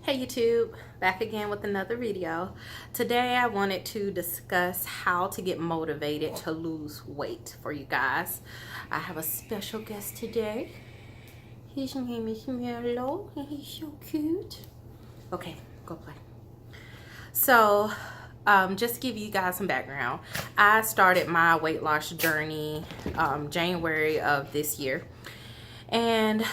Hey YouTube, back again with another video. Today I wanted to discuss how to get motivated to lose weight for you guys. I have a special guest today. His name is Merlo and he's so cute. Okay, go play. So, just to give you guys some background, I started my weight loss journey January of this year. And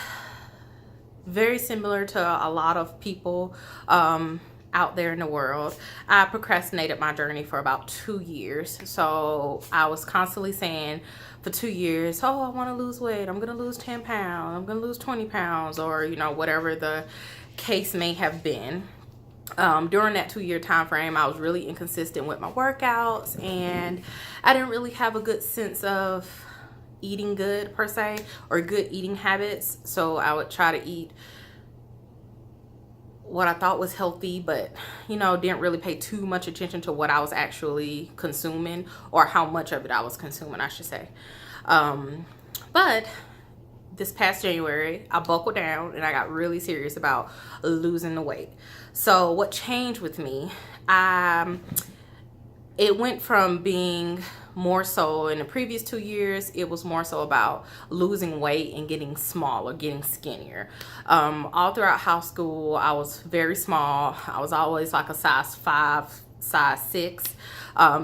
very similar to a lot of people out there in the world, I procrastinated my journey for about 2 years. So I was constantly saying for 2 years, oh, I want to lose weight. I'm going to lose 10 pounds. I'm going to lose 20 pounds, or, you know, whatever the case may have been. During that 2-year time frame, I was really inconsistent with my workouts, and I didn't really have a good sense of eating good per se, or good eating habits. So I would try to eat what I thought was healthy, but you know, didn't really pay too much attention to what I was actually consuming, or how much of it I was consuming, I should say. But this past January, I buckled down and I got really serious about losing the weight. So what changed with me, it went from being more so in the previous 2 years, it was more so about losing weight and getting smaller, getting skinnier. All throughout high school, I was very small. I was always like a size 5, size 6,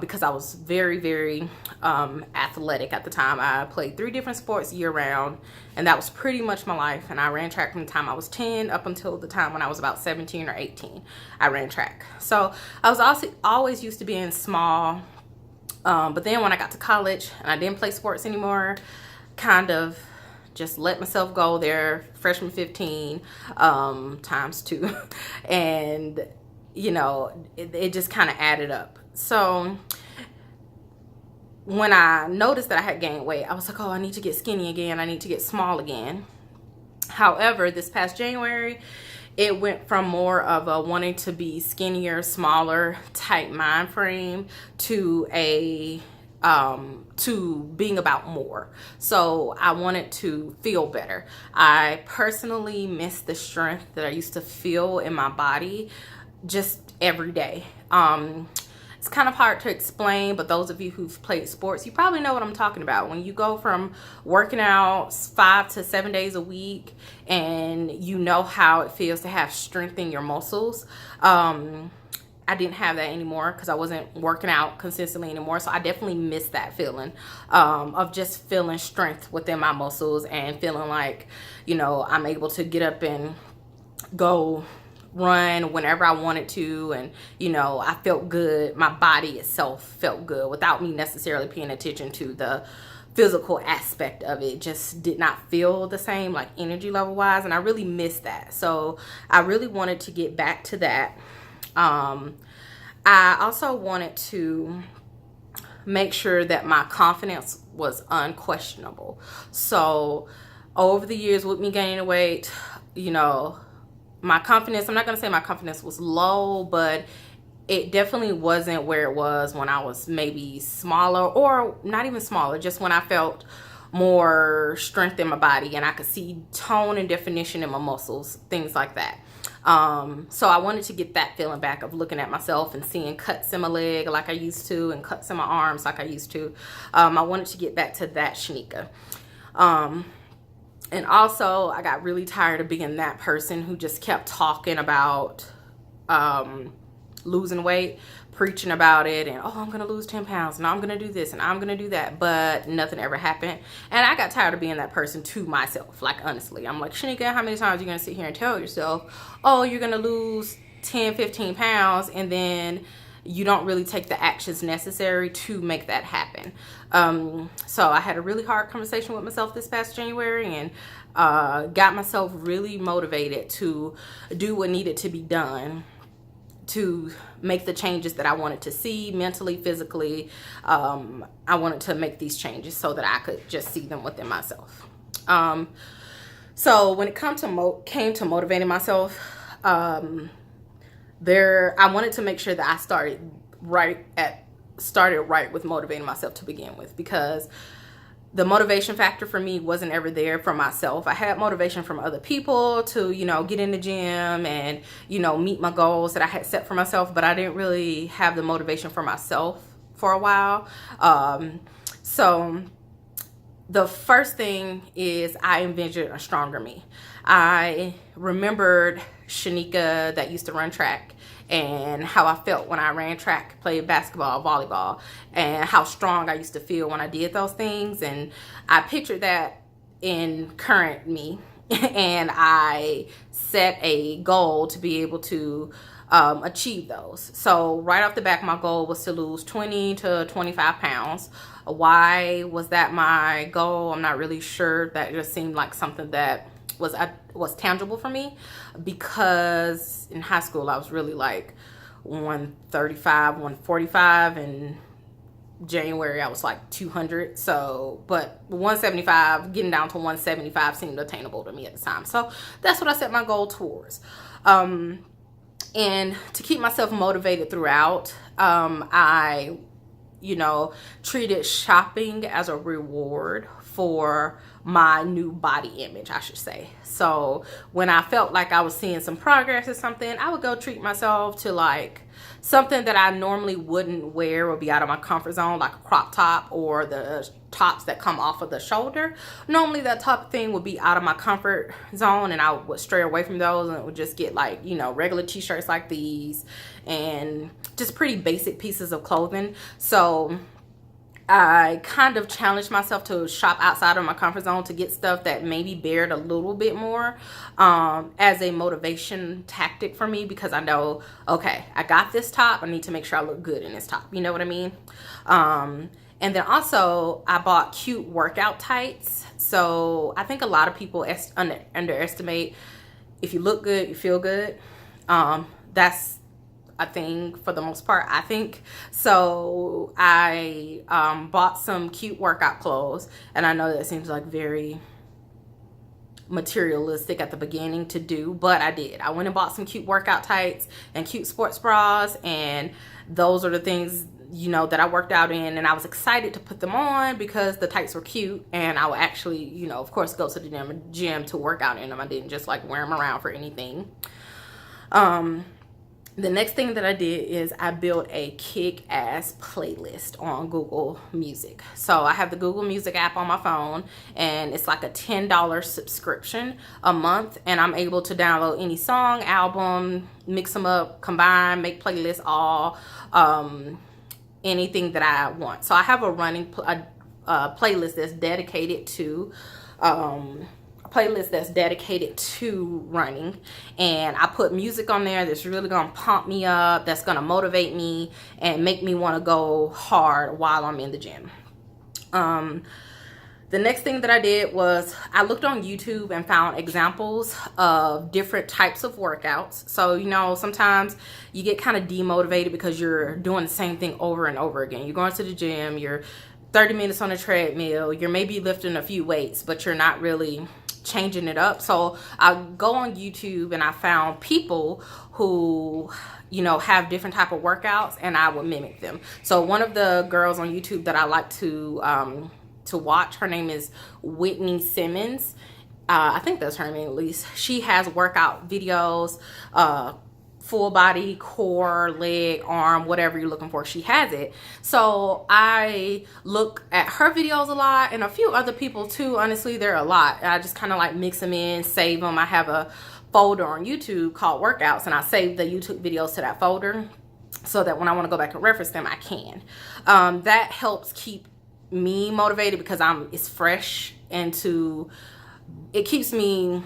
because I was very athletic at the time. I played 3 different sports year round, and that was pretty much my life. And I ran track from the time I was 10 up until the time when I was about 17 or 18. I ran track. So I was also always used to being small. But then when I got to college and I didn't play sports anymore, kind of just let myself go there, freshman 15 times 2. And, you know, it just kind of added up. So when I noticed that I had gained weight, I was like, oh, I need to get skinny again. I need to get small again. However, this past January, it went from more of a wanting to be skinnier, smaller type mind frame to a to being about more. So I wanted to feel better. I personally miss the strength that I used to feel in my body just every day. It's kind of hard to explain, but those of you who've played sports, you probably know what I'm talking about. When you go from working out 5 to 7 days a week, and you know how it feels to have strength in your muscles. I didn't have that anymore because I wasn't working out consistently anymore. So I definitely miss that feeling of just feeling strength within my muscles and feeling like, you know, I'm able to get up and go run whenever I wanted to, and you know, I felt good. My body itself felt good without me necessarily paying attention to the physical aspect of it. Just did not feel the same, like energy level wise, and I really missed that. So I really wanted to get back to that. I also wanted to make sure that my confidence was unquestionable. So over the years with me gaining weight, you know, my confidence, I'm not going to say my confidence was low, but it definitely wasn't where it was when I was maybe smaller, or not even smaller, just when I felt more strength in my body and I could see tone and definition in my muscles, things like that. So I wanted to get that feeling back of looking at myself and seeing cuts in my leg like I used to, and cuts in my arms like I used to. I wanted to get back to that Shanika. And also, I got really tired of being that person who just kept talking about losing weight, preaching about it, and oh, I'm gonna lose 10 pounds, and I'm gonna do this, and I'm gonna do that, but nothing ever happened. And I got tired of being that person to myself. Like, honestly, I'm like, Shanika, how many times are you gonna sit here and tell yourself, oh, you're gonna lose 10, 15 pounds, and then you don't really take the actions necessary to make that happen. So I had a really hard conversation with myself this past January, and got myself really motivated to do what needed to be done to make the changes that I wanted to see mentally, physically. I wanted to make these changes so that I could just see them within myself. So when it came to motivating myself, I wanted to make sure that I started right with motivating myself to begin with, because the motivation factor for me wasn't ever there for myself. I had motivation from other people to, you know, get in the gym and, you know, meet my goals that I had set for myself, but I didn't really have the motivation for myself for a while. So the first thing is I envisioned a stronger me. I remembered Shanika that used to run track and how I felt when I ran track, played basketball, volleyball, and how strong I used to feel when I did those things. And I pictured that in current me, and I set a goal to be able to achieve those. So right off the bat, my goal was to lose 20 to 25 pounds. Why was that my goal? I'm not really sure. That just seemed like something that was tangible for me, because in high school I was really like 135, 145, and January I was like 200. So, but 175, getting down to 175 seemed attainable to me at the time. So that's what I set my goal towards. And to keep myself motivated throughout, I, you know, treated shopping as a reward for my new body image, I should say. So when I felt like I was seeing some progress or something, I would go treat myself to like something that I normally wouldn't wear, would be out of my comfort zone, like a crop top or the tops that come off of the shoulder. Normally that type of thing would be out of my comfort zone, and I would stray away from those, and it would just get like, you know, regular t-shirts like these and just pretty basic pieces of clothing. So I kind of challenged myself to shop outside of my comfort zone to get stuff that maybe bared a little bit more, as a motivation tactic for me, because I know, okay, I got this top, I need to make sure I look good in this top. You know what I mean? And then also I bought cute workout tights. So I think a lot of people underestimate, if you look good, you feel good. That's a thing for the most part, I think. So I bought some cute workout clothes, and I know that seems like very materialistic at the beginning to do, but I did. I went and bought some cute workout tights and cute sports bras, and those are the things, you know, that I worked out in, and I was excited to put them on because the tights were cute, and I would actually, you know, of course, go to the gym to work out in them. I didn't just like wear them around for anything. The next thing that I did is I built a kick-ass playlist on Google Music. So I have the Google Music app on my phone, and it's like a $10 subscription a month, and I'm able to download any song, album, mix them up, combine, make playlists, all anything that I want. So I have a running playlist that's dedicated to running, and I put music on there that's really gonna pump me up, that's gonna motivate me and make me want to go hard while I'm in the gym. The next thing that I did was I looked on YouTube and found examples of different types of workouts. So, you know, sometimes you get kind of demotivated because you're doing the same thing over and over again. You're going to the gym, you're 30 minutes on a treadmill, you're maybe lifting a few weights, but you're not really changing it up. So I go on YouTube and I found people who, you know, have different type of workouts, and I would mimic them. So one of the girls on YouTube that I like to watch, her name is Whitney Simmons. I think that's her name at least. She has workout videos, full body, core, leg, arm, whatever you're looking for, she has it. So I look at her videos a lot, and a few other people too. Honestly, there are a lot. I just kind of like mix them in, save them. I have a folder on YouTube called workouts, and I save the YouTube videos to that folder so that when I want to go back and reference them, I can. That helps keep me motivated because it's fresh, and it keeps me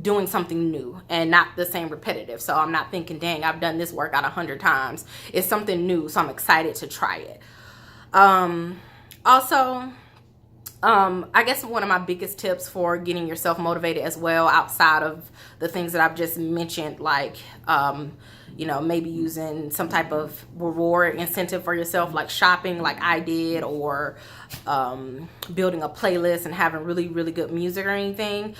doing something new and not the same repetitive. So I'm not thinking, dang, I've done this workout 100 times. It's something new, so I'm excited to try it. Also, I guess one of my biggest tips for getting yourself motivated as well, outside of the things that I've just mentioned, like you know, maybe using some type of reward incentive for yourself, like shopping like I did, or building a playlist and having really, really good music or anything.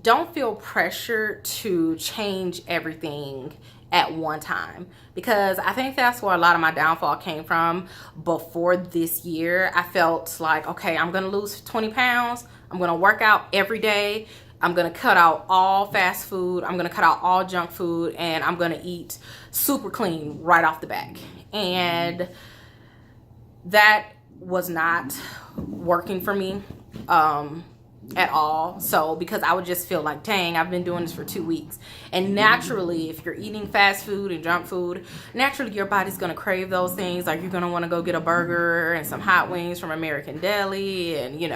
Don't feel pressured to change everything at one time, because I think that's where a lot of my downfall came from. Before this year, I felt like, okay, I'm gonna lose 20 pounds, I'm gonna work out every day, I'm gonna cut out all fast food, I'm gonna cut out all junk food, and I'm gonna eat super clean right off the back. And that was not working for me at all. So because I would just feel like, dang, I've been doing this for 2 weeks. And naturally, if you're eating fast food and junk food, naturally your body's gonna crave those things. Like, you're gonna want to go get a burger and some hot wings from American Deli, and you're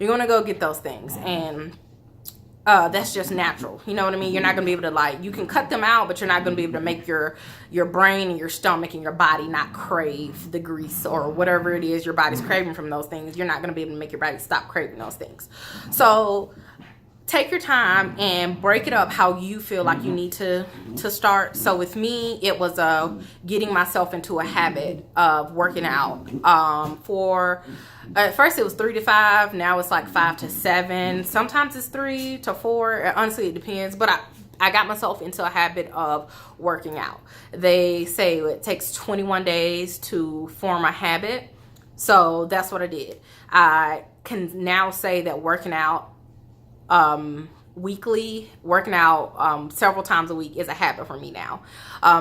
gonna go get those things. And that's just natural. You know what I mean? You're not gonna be able to, like, you can cut them out, but you're not gonna be able to make your brain and your stomach and your body not crave the grease or whatever it is your body's craving from those things. You're not gonna be able to make your body stop craving those things. So take your time and break it up how you feel like you need to start. So with me, it was getting myself into a habit of working out. At first it was 3 to 5. Now it's like 5 to 7. Sometimes it's 3 to 4. Honestly, it depends. But I got myself into a habit of working out. They say it takes 21 days to form a habit. So that's what I did. I can now say that working out weekly, working out several times a week is a habit for me now.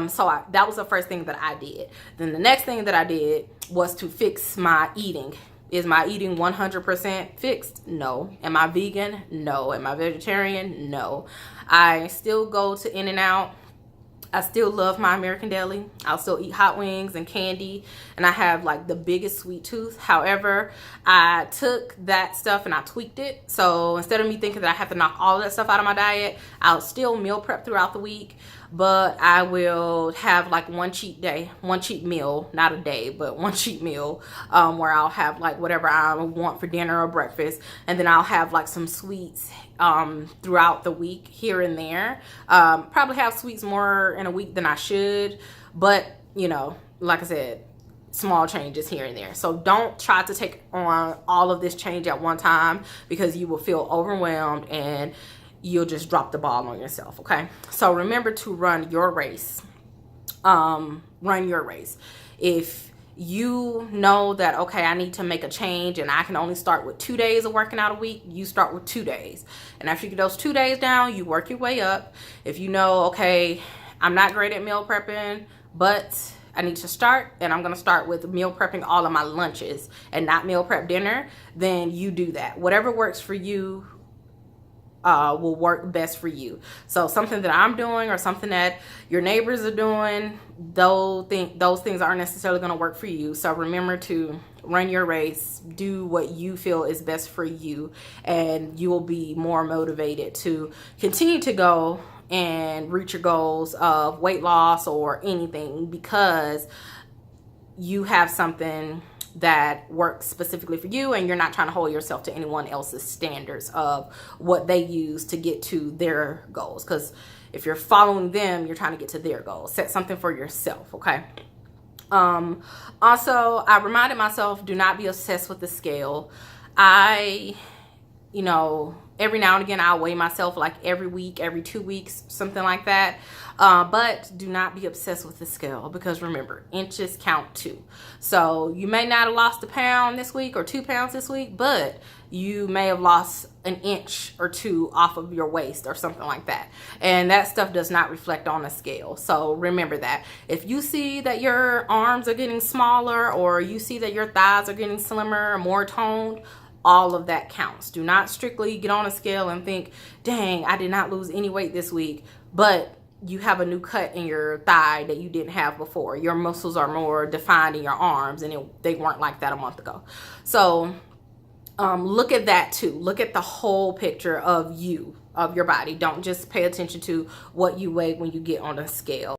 So that was the first thing that I did. Then the next thing that I did was to fix my eating. Is my eating 100% fixed? No. Am I vegan? No. Am I vegetarian? No. I still go to In-N-Out. I still love my American Deli. I'll still eat hot wings and candy, and I have like the biggest sweet tooth. However, I took that stuff and I tweaked it. So instead of me thinking that I have to knock all of that stuff out of my diet, I'll still meal prep throughout the week, but I will have like one cheat day, one cheat meal, not a day, but one cheat meal, where I'll have like whatever I want for dinner or breakfast, and then I'll have like some sweets throughout the week here and there. Probably have sweets more in a week than I should, but like I said, small changes here and there. So don't try to take on all of this change at one time, because you will feel overwhelmed and you'll just drop the ball on yourself. Okay, so remember to run your race. Run your race. If you know that, okay, I need to make a change and I can only start with 2 days of working out a week, you start with 2 days. And after you get those 2 days down, you work your way up. If you know, okay, I'm not great at meal prepping, but I need to start, and I'm going to start with meal prepping all of my lunches and not meal prep dinner, then you do that. Whatever works for you will work best for you. So something that I'm doing or something that your neighbors are doing, those things aren't necessarily going to work for you. So remember to run your race, do what you feel is best for you, and you will be more motivated to continue to go and reach your goals of weight loss or anything, because you have something that works specifically for you, and you're not trying to hold yourself to anyone else's standards of what they use to get to their goals. Because if you're following them, you're trying to get to their goals. Set something for yourself, okay? Also, I reminded myself, do not be obsessed with the scale. Every now and again, I'll weigh myself like every week, every 2 weeks, something like that. But do not be obsessed with the scale, because remember, inches count too. So you may not have lost a pound this week or 2 pounds this week, but you may have lost an inch or 2 off of your waist or something like that. And that stuff does not reflect on a scale. So remember that. If you see that your arms are getting smaller, or you see that your thighs are getting slimmer or more toned, all of that counts. Do not strictly get on a scale and think, dang, I did not lose any weight this week, but you have a new cut in your thigh that you didn't have before. Your muscles are more defined in your arms, and they weren't like that a month ago. So look at that too. Look at the whole picture of you, of your body. Don't just pay attention to what you weigh when you get on a scale.